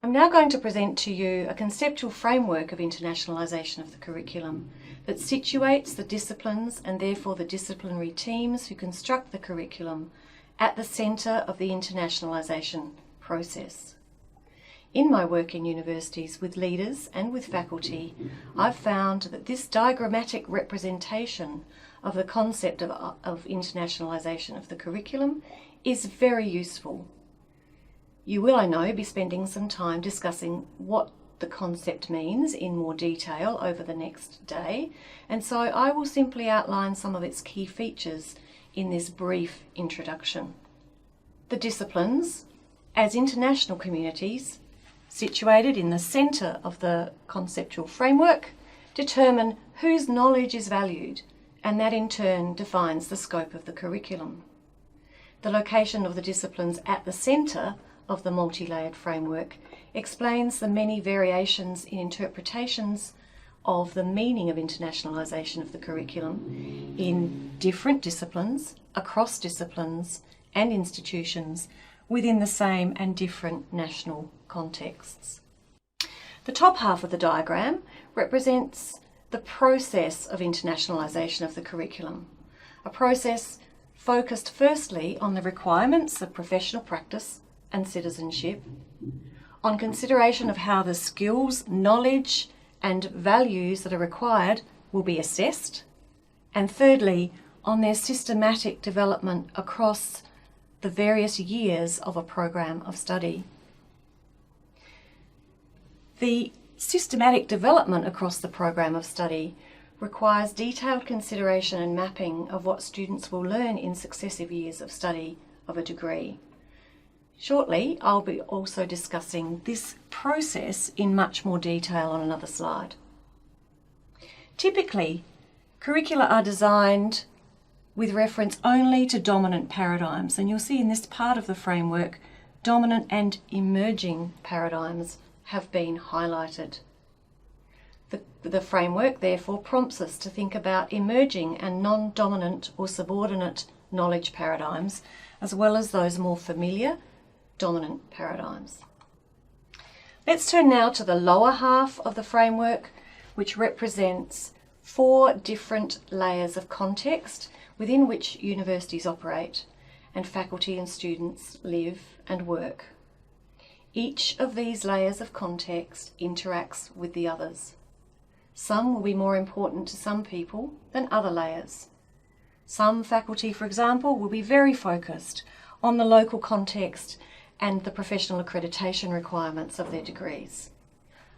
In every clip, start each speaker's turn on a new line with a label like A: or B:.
A: I'm now going to present to you a conceptual framework of internationalisation of the curriculum that situates the disciplines and therefore the disciplinary teams who construct the curriculum at the centre of the internationalisation process. In my work in universities with leaders and with faculty, I've found that this diagrammatic representation of the concept of internationalisation of the curriculum is very useful. You will, I know, be spending some time discussing what the concept means in more detail over the next day, and so I will simply outline some of its key features in this brief introduction. The disciplines, as international communities, situated in the centre of the conceptual framework, determine whose knowledge is valued, and that in turn defines the scope of the curriculum. The location of the disciplines at the centre of the multi-layered framework explains the many variations in interpretations of the meaning of internationalisation of the curriculum in different disciplines, across disciplines and institutions within the same and different national contexts. The top half of the diagram represents the process of internationalisation of the curriculum, a process focused firstly on the requirements of professional practice and citizenship, on consideration of how the skills, knowledge and values that are required will be assessed, and thirdly, on their systematic development across the various years of a program of study. The systematic development across the program of study requires detailed consideration and mapping of what students will learn in successive years of study of a degree. Shortly, I'll be also discussing this process in much more detail on another slide. Typically, curricula are designed with reference only to dominant paradigms, and you'll see in this part of the framework, dominant and emerging paradigms have been highlighted. The framework therefore prompts us to think about emerging and non-dominant or subordinate knowledge paradigms, as well as those more familiar dominant paradigms. Let's turn now to the lower half of the framework, which represents 4 different layers of context within which universities operate and faculty and students live and work. Each of these layers of context interacts with the others. Some will be more important to some people than other layers. Some faculty, for example, will be very focused on the local context and the professional accreditation requirements of their degrees.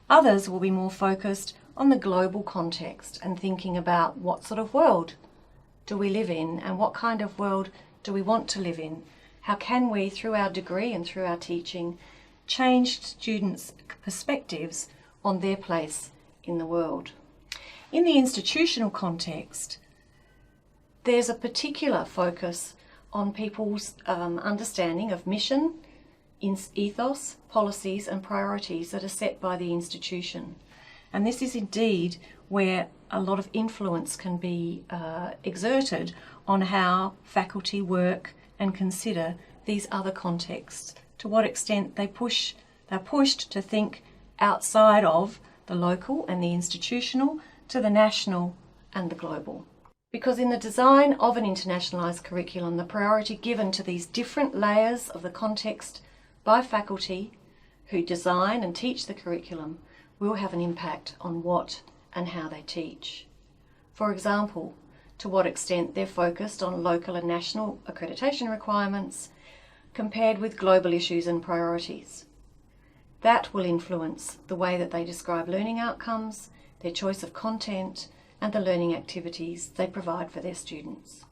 A: Others will be more focused on the global context and thinking about what sort of world do we live in and what kind of world do we want to live in. How can we, through our degree and through our teaching, change students' perspectives on their place in the world. In the institutional context, there's a particular focus on people's understanding of mission, ethos, policies and priorities that are set by the institution. And this is indeed where a lot of influence can be exerted on how faculty work and consider these other contexts, to what extent they're pushed to think outside of the local and the institutional to the national and the global. Because in the design of an internationalised curriculum, the priority given to these different layers of the context by faculty who design and teach the curriculum will have an impact on what and how they teach. For example, to what extent they're focused on local and national accreditation requirements compared with global issues and priorities. That will influence the way that they describe learning outcomes, their choice of content, and the learning activities they provide for their students.